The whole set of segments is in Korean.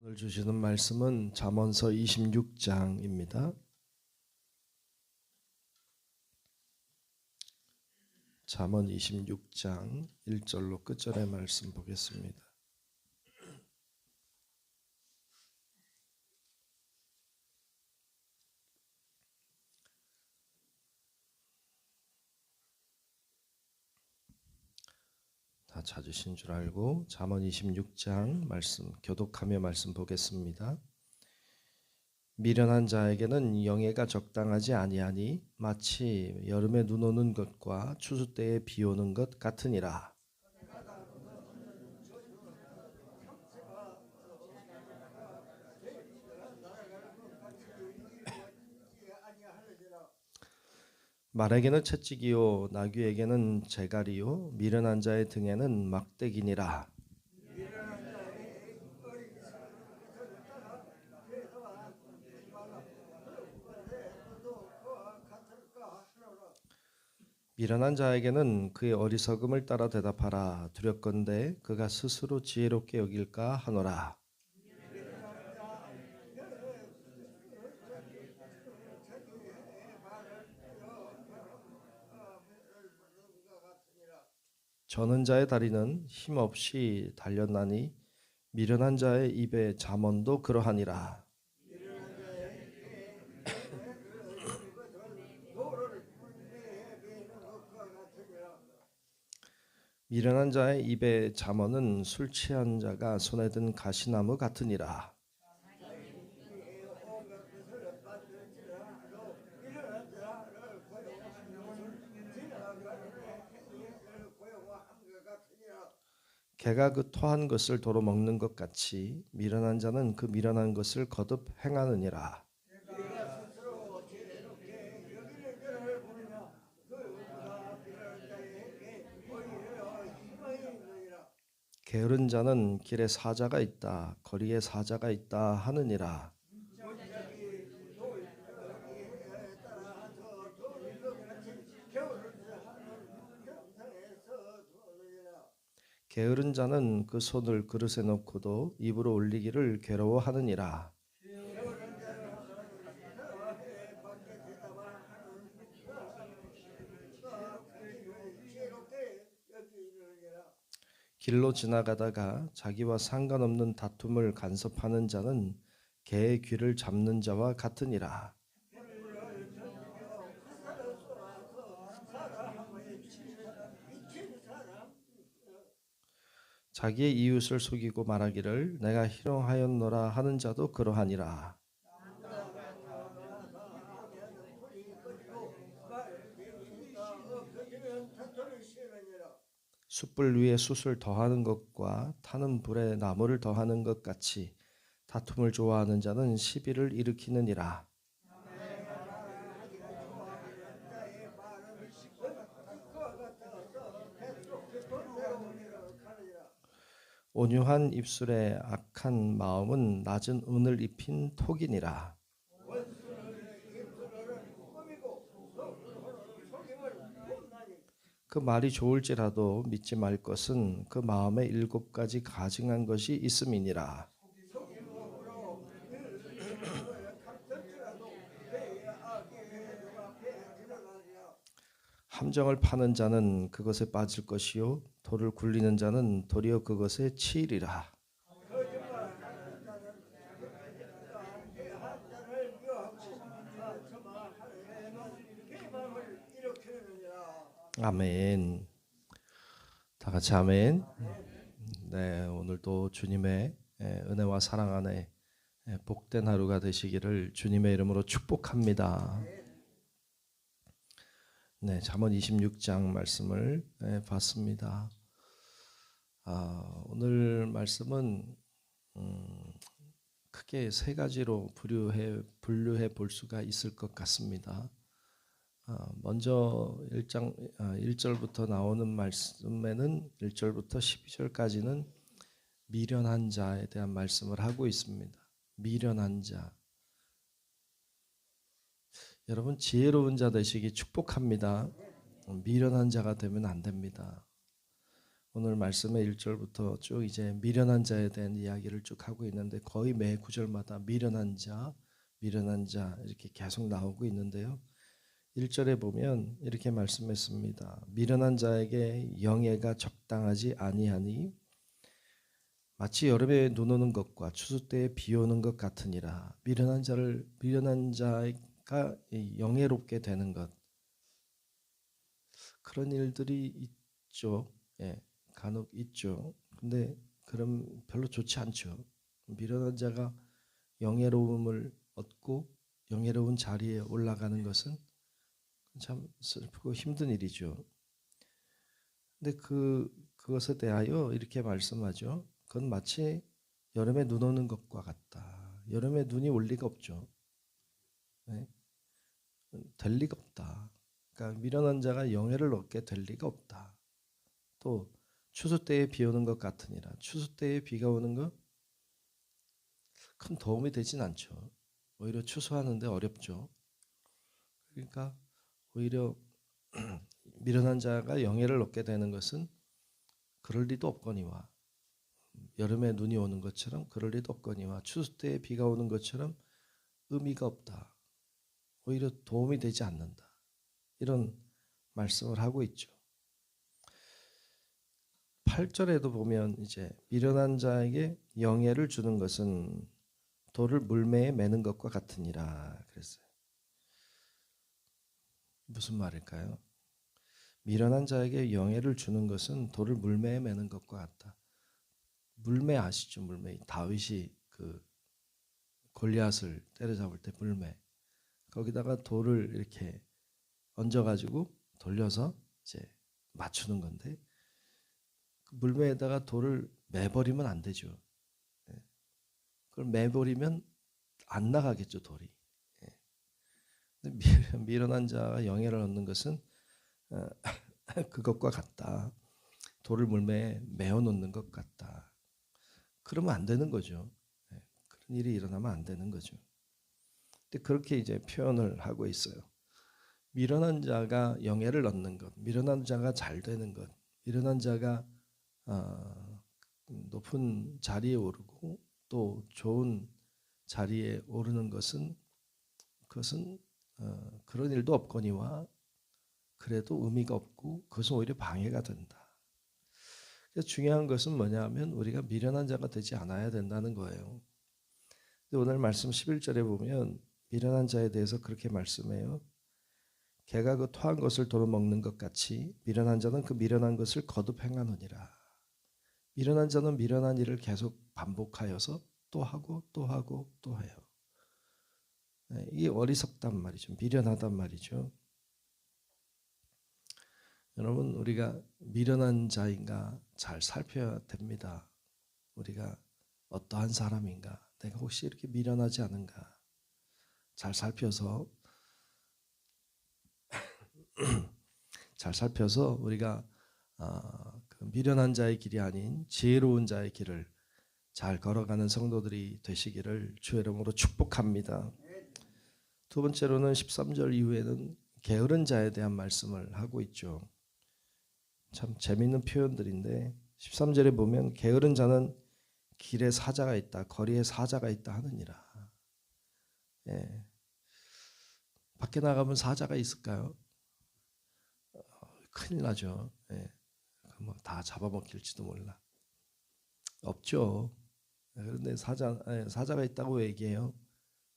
오늘 주시는 말씀은 잠언서 26장입니다. 잠언 26장 1절로 끝절의 말씀 보겠습니다. 다 찾으신 줄 알고 잠언 26장 말씀 교독하며 말씀 보겠습니다. 미련한 자에게는 영예가 적당하지 아니하니 마치 여름에 눈 오는 것과 추수 때에 비 오는 것 같으니라. 말에게는 채찍이요 나귀에게는 재갈이요 미련한 자의 등에는 막대기니라. 미련한 자에게는 그의 어리석음을 따라 대답하라. 두렵건대 그가 스스로 지혜롭게 여길까 하노라. 저는 자의 다리는 힘없이 달렸나니 미련한 자의 입에 잠언도 그러하니라. 미련한 자의 입에 잠언은 술 취한 자가 손에 든 가시나무 같으니라. 개가 그 토한 것을 도로 먹는 것 같이 미련한 자는 그 미련한 것을 거듭 행하느니라. 게으른 자는 길에 사자가 있다, 거리에 사자가 있다 하느니라. 게으른 자는 그 손을 그릇에 넣고도 입으로 올리기를 괴로워하느니라. 길로 지나가다가 자기와 상관없는 다툼을 간섭하는 자는 개의 귀를 잡는 자와 같으니라. 자기의 이웃을 속이고 말하기를 내가 희롱하였노라 하는 자도 그러하니라. 숯불 위에 숯을 더하는 것과 타는 불에 나무를 더하는 것 같이 다툼을 좋아하는 자는 시비를 일으키느니라. 온유한 입술에 악한 마음은 낮은 은을 입힌 톡이니라. 그 말이 좋을지라도 믿지 말 것은 그 마음에 7가지 가증한 것이 있음이니라. 함정을 파는 자는 그것에 빠질 것이요 돌을 굴리는 자는 도리어 그것에 치이리라. 아멘. 다 같이 아멘. 네, 오늘도 주님의 은혜와 사랑 안에 복된 하루가 되시기를 주님의 이름으로 축복합니다. 네, 잠언 26장 말씀을 봤습니다. 오늘 말씀은 크게 3가지로 분류해 볼 수가 있을 것 같습니다. 먼저 1절부터 나오는 말씀에는 1절부터 12절까지는 미련한 자에 대한 말씀을 하고 있습니다. 미련한 자. 여러분 지혜로운 자 되시기 축복합니다. 미련한 자가 되면 안 됩니다. 오늘 말씀의 1절부터 쭉 이제 미련한 자에 대한 이야기를 쭉 하고 있는데 거의 매 구절마다 미련한 자 이렇게 계속 나오고 있는데요. 1절에 보면 이렇게 말씀했습니다. 미련한 자에게 영예가 적당하지 아니하니 마치 여름에 눈 오는 것과 추수 때에 비 오는 것 같으니라. 미련한 자가 영예롭게 되는 것, 그런 일들이 있죠. 예, 간혹 있죠. 근데 그럼 별로 좋지 않죠. 미련한 자가 영예로움을 얻고 영예로운 자리에 올라가는 것은 참 슬프고 힘든 일이죠. 근데 그것에 대하여 이렇게 말씀하죠. 그건 마치 여름에 눈 오는 것과 같다. 여름에 눈이 올 리가 없죠. 네? 될 리가 없다. 그러니까 미련한 자가 영예를 얻게 될 리가 없다. 또 추수 때에 비 오는 것 같으니라. 추수 때에 비가 오는 것 큰 도움이 되진 않죠. 오히려 추수하는데 어렵죠. 그러니까 오히려 미련한 자가 영예를 얻게 되는 것은 그럴 리도 없거니와, 여름에 눈이 오는 것처럼 그럴 리도 없거니와, 추수 때에 비가 오는 것처럼 의미가 없다. 오히려 도움이 되지 않는다. 이런 말씀을 하고 있죠. 8절에도 보면 이제 미련한 자에게 영예를 주는 것은 돌을 물매에 매는 것과 같으니라 그랬어요. 무슨 말일까요? 미련한 자에게 영예를 주는 것은 돌을 물매에 매는 것과 같다. 물매 아시죠? 물매. 다윗이 그 골리앗을 때려잡을 때 물매. 거기다가 돌을 이렇게 얹어가지고 돌려서 이제 맞추는 건데, 그 물매에다가 돌을 매버리면 안 되죠. 그걸 매버리면 안 나가겠죠, 돌이. 미련한 자가 영예를 얻는 것은 그것과 같다. 돌을 물매에 매어 놓는 것 같다. 그러면 안 되는 거죠. 그런 일이 일어나면 안 되는 거죠. 근데 그렇게 이제 표현을 하고 있어요. 미련한 자가 영예를 얻는 것, 미련한 자가 잘 되는 것, 미련한 자가 높은 자리에 오르고 또 좋은 자리에 오르는 것은, 그것은 그런 일도 없거니와 그래도 의미가 없고 그것은 오히려 방해가 된다. 그래서 중요한 것은 뭐냐면 우리가 미련한 자가 되지 않아야 된다는 거예요. 오늘 말씀 11절에 보면 미련한 자에 대해서 그렇게 말씀해요. 개가 그 토한 것을 도로 먹는 것 같이 미련한 자는 그 미련한 것을 거듭 행하느니라. 미련한 자는 미련한 일을 계속 반복하여서 또 하고 또 하고 또 해요. 이게 어리석단 말이죠. 미련하단 말이죠. 여러분, 우리가 미련한 자인가 잘 살펴야 됩니다. 우리가 어떠한 사람인가, 내가 혹시 이렇게 미련하지 않은가 잘 살펴서 우리가 그 미련한 자의 길이 아닌 지혜로운 자의 길을 잘 걸어가는 성도들이 되시기를 주의 이름으로 축복합니다. 두 번째로는 13절 이후에는 게으른 자에 대한 말씀을 하고 있죠. 참 재미있는 표현들인데 13절에 보면 게으른 자는 길에 사자가 있다, 거리에 사자가 있다 하느니라. 예. 밖에 나가면 사자가 있을까요? 큰일 나죠. 예. 다 잡아먹힐지도 몰라. 없죠. 그런데 사자가 있다고 얘기해요.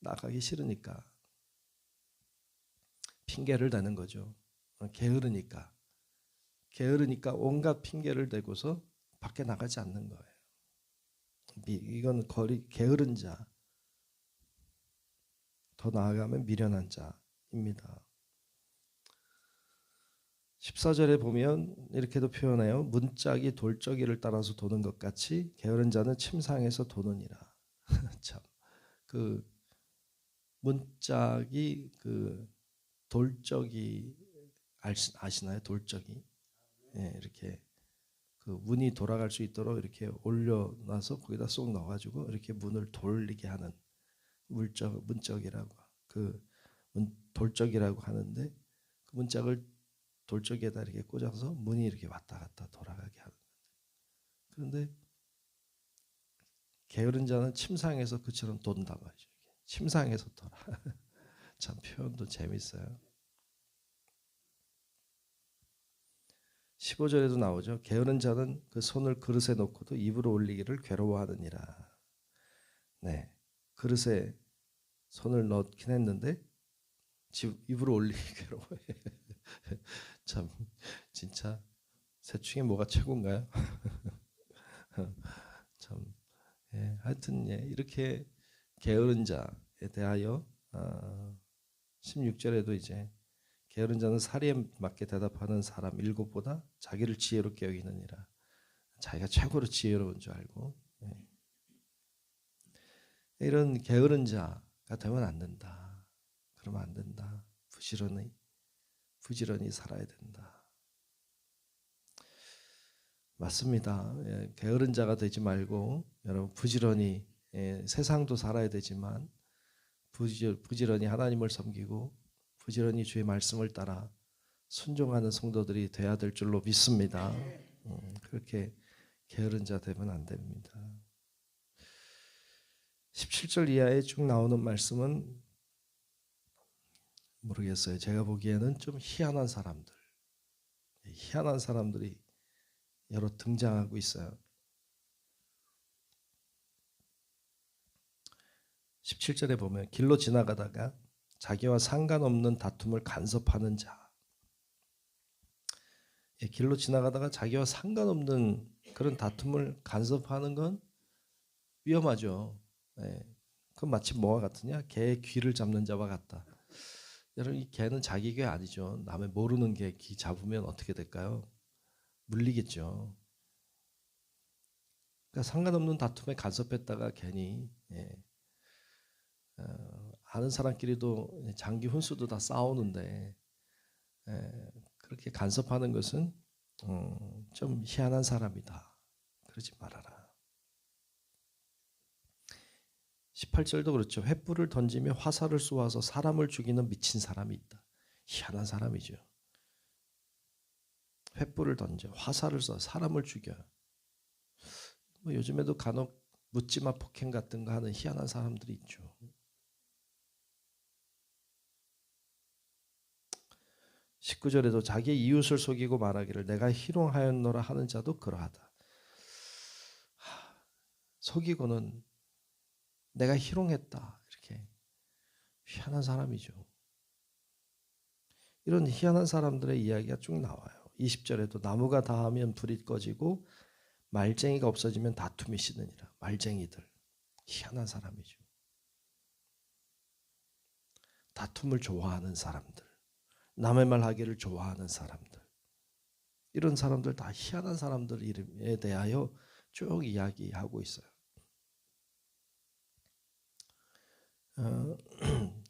나가기 싫으니까. 핑계를 대는 거죠. 게으르니까 온갖 핑계를 대고서 밖에 나가지 않는 거예요. 이건 게으른 자, 더 나아가면 미련한 자입니다. 14절에 보면 이렇게도 표현해요. 문짝이 돌적이를 따라서 도는 것 같이 게으른 자는 침상에서 도느니라. 참, 그 문짝이 그 돌적이 아시나요? 돌적이. 예, 이렇게 그 문이 돌아갈 수 있도록 이렇게 올려놔서 거기다 쏙 넣어가지고 이렇게 문을 돌리게 하는 문짝이라고, 돌적이라고 하는데, 그 문짝을 돌적에다 이렇게 꽂아서 문이 이렇게 왔다 갔다 돌아가게 하는. 그런데 게으른 자는 침상에서 그처럼 돈다고 하죠. 침상에서 돌아. 참 표현도 재밌어요. 15절에도 나오죠. 게으른 자는 그 손을 그릇에 놓고도 입으로 올리기를 괴로워하느니라. 네, 그릇에 손을 넣긴 했는데 입으로 올리기 괴로워해. 참 진짜 셋 중에 뭐가 최고인가요? 참 하여튼 이렇게 게으른 자에 대하여 16절에도 이제 게으른 자는 사리에 맞게 대답하는 사람 일곱보다 자기를 지혜롭게 여기느니라. 자기가 최고로 지혜로운 줄 알고 이런 게으른 자가 되면 안 된다. 그러면 안 된다. 부지런히 살아야 된다. 맞습니다. 게으른 자가 되지 말고 여러분 부지런히 세상도 살아야 되지만 부지런히 하나님을 섬기고 부지런히 주의 말씀을 따라 순종하는 성도들이 돼야 될 줄로 믿습니다. 그렇게 게으른 자 되면 안 됩니다. 17절 이하에 쭉 나오는 말씀은 모르겠어요. 제가 보기에는 좀 희한한 사람들이 여러 등장하고 있어요. 17절에 보면 길로 지나가다가 자기와 상관없는 다툼을 간섭하는 자. 길로 지나가다가 자기와 상관없는 그런 다툼을 간섭하는 건 위험하죠. 그건 마치 뭐와 같으냐? 개의 귀를 잡는 자와 같다. 여러분 이 개는 자기 개 아니죠. 남의 모르는 개 귀 잡으면 어떻게 될까요? 물리겠죠. 그러니까 상관없는 다툼에 간섭했다가 괜히 아는 사람끼리도 장기 혼수도 다 싸우는데 그렇게 간섭하는 것은 좀 희한한 사람이다. 그러지 말아라. 18절도 그렇죠. 횃불을 던지며 화살을 쏘아서 사람을 죽이는 미친 사람이 있다. 희한한 사람이죠. 횃불을 던져 화살을 쏴 사람을 죽여. 뭐 요즘에도 간혹 묻지마 폭행 같은 거 하는 희한한 사람들이 있죠. 19절에도 자기 이웃을 속이고 말하기를 내가 희롱하였노라 하는 자도 그러하다. 속이고는 내가 희롱했다. 이렇게 희한한 사람이죠. 이런 희한한 사람들의 이야기가 쭉 나와요. 20절에도 나무가 다하면 불이 꺼지고 말쟁이가 없어지면 다툼이 시느니라. 말쟁이들. 희한한 사람이죠. 다툼을 좋아하는 사람들. 남의 말 하기를 좋아하는 사람들. 이런 사람들 다 희한한 사람들 이름에 대하여 쭉 이야기하고 있어요.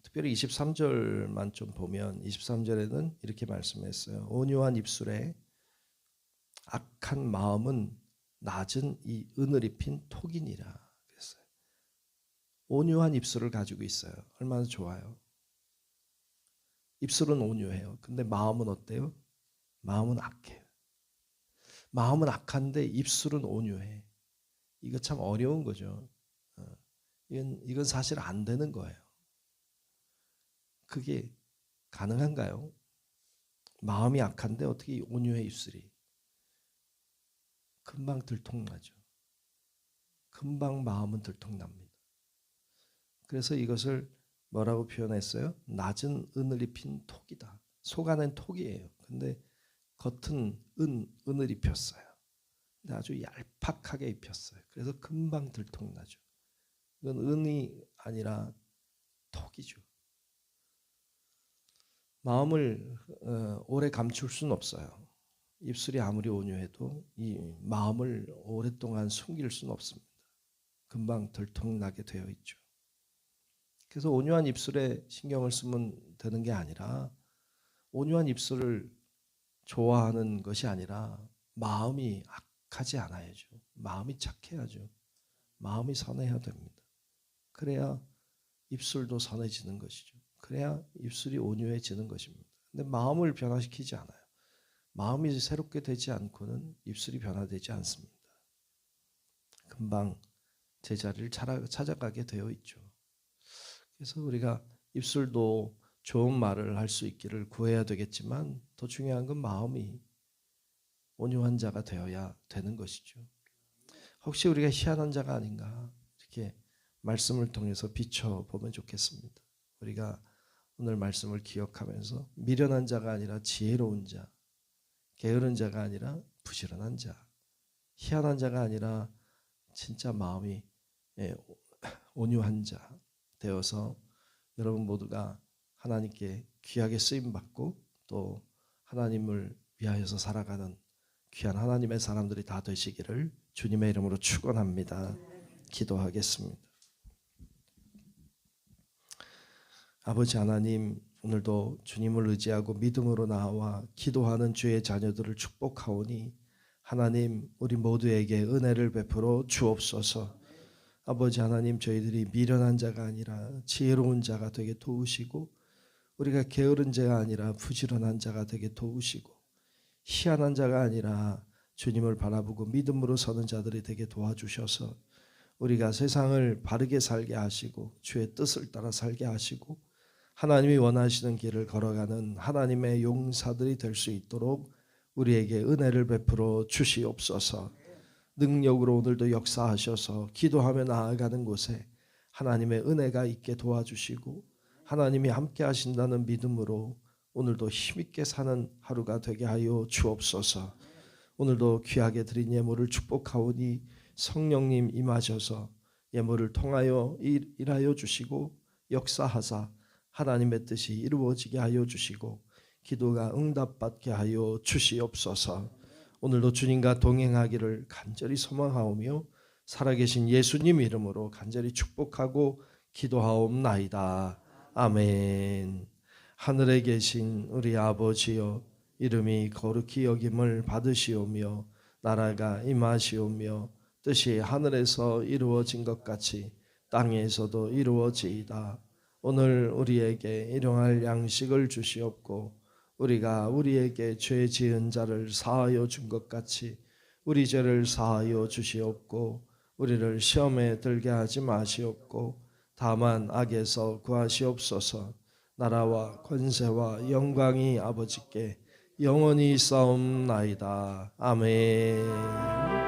특별히 23절만 좀 보면 23절에는 이렇게 말씀했어요. 온유한 입술에 악한 마음은 낮은 이 은을 입힌 톡이니라 그랬어요. 온유한 입술을 가지고 있어요. 얼마나 좋아요. 입술은 온유해요. 근데 마음은 어때요? 마음은 악해요. 마음은 악한데 입술은 온유해. 이거 참 어려운 거죠. 이건 사실 안 되는 거예요. 그게 가능한가요? 마음이 악한데 어떻게 온유해 입술이? 금방 들통나죠. 금방 마음은 들통납니다. 그래서 이것을 뭐라고 표현했어요? 낮은 은을 입힌 톡이다. 속 안엔 톡이에요. 근데 겉은 은을 입혔어요. 근데 아주 얄팍하게 입혔어요. 그래서 금방 들통나죠. 이건 은이 아니라 톡이죠. 마음을 오래 감출 수는 없어요. 입술이 아무리 온유해도 이 마음을 오랫동안 숨길 수는 없습니다. 금방 들통나게 되어 있죠. 그래서 온유한 입술에 신경을 쓰면 되는 게 아니라 온유한 입술을 좋아하는 것이 아니라 마음이 악하지 않아야죠. 마음이 착해야죠. 마음이 선해야 됩니다. 그래야 입술도 선해지는 것이죠. 그래야 입술이 온유해지는 것입니다. 근데 마음을 변화시키지 않아요. 마음이 새롭게 되지 않고는 입술이 변화되지 않습니다. 금방 제자리를 찾아가게 되어 있죠. 그래서 우리가 입술도 좋은 말을 할 수 있기를 구해야 되겠지만 더 중요한 건 마음이 온유한 자가 되어야 되는 것이죠. 혹시 우리가 희한한 자가 아닌가 이렇게 말씀을 통해서 비춰보면 좋겠습니다. 우리가 오늘 말씀을 기억하면서 미련한 자가 아니라 지혜로운 자, 게으른 자가 아니라 부지런한 자, 희한한 자가 아니라 진짜 마음이 온유한 자 되어서 여러분 모두가 하나님께 귀하게 쓰임받고 또 하나님을 위하여서 살아가는 귀한 하나님의 사람들이 다 되시기를 주님의 이름으로 축원합니다. 기도하겠습니다. 아버지 하나님, 오늘도 주님을 의지하고 믿음으로 나와 기도하는 주의 자녀들을 축복하오니 하나님, 우리 모두에게 은혜를 베풀어 주옵소서. 아버지 하나님, 저희들이 미련한 자가 아니라 지혜로운 자가 되게 도우시고 우리가 게으른 자가 아니라 부지런한 자가 되게 도우시고 희한한 자가 아니라 주님을 바라보고 믿음으로 서는 자들이 되게 도와주셔서 우리가 세상을 바르게 살게 하시고 주의 뜻을 따라 살게 하시고 하나님이 원하시는 길을 걸어가는 하나님의 용사들이 될 수 있도록 우리에게 은혜를 베풀어 주시옵소서. 능력으로 오늘도 역사하셔서 기도하며 나아가는 곳에 하나님의 은혜가 있게 도와주시고 하나님이 함께 하신다는 믿음으로 오늘도 힘있게 사는 하루가 되게 하여 주옵소서. 오늘도 귀하게 드린 예물을 축복하오니 성령님 임하셔서 예물을 통하여 일하여 주시고 역사하사 하나님의 뜻이 이루어지게 하여 주시고 기도가 응답받게 하여 주시옵소서. 오늘도 주님과 동행하기를 간절히 소망하오며 살아계신 예수님 이름으로 간절히 축복하고 기도하옵나이다. 아멘. 하늘에 계신 우리 아버지여, 이름이 거룩히 여김을 받으시오며 나라가 임하시오며 뜻이 하늘에서 이루어진 것 같이 땅에서도 이루어지이다. 오늘 우리에게 일용할 양식을 주시옵고 우리가 우리에게 죄 지은 자를 사하여 준 것 같이 우리 죄를 사하여 주시옵고 우리를 시험에 들게 하지 마시옵고 다만 악에서 구하시옵소서. 나라와 권세와 영광이 아버지께 영원히 있사옵나이다. 아멘.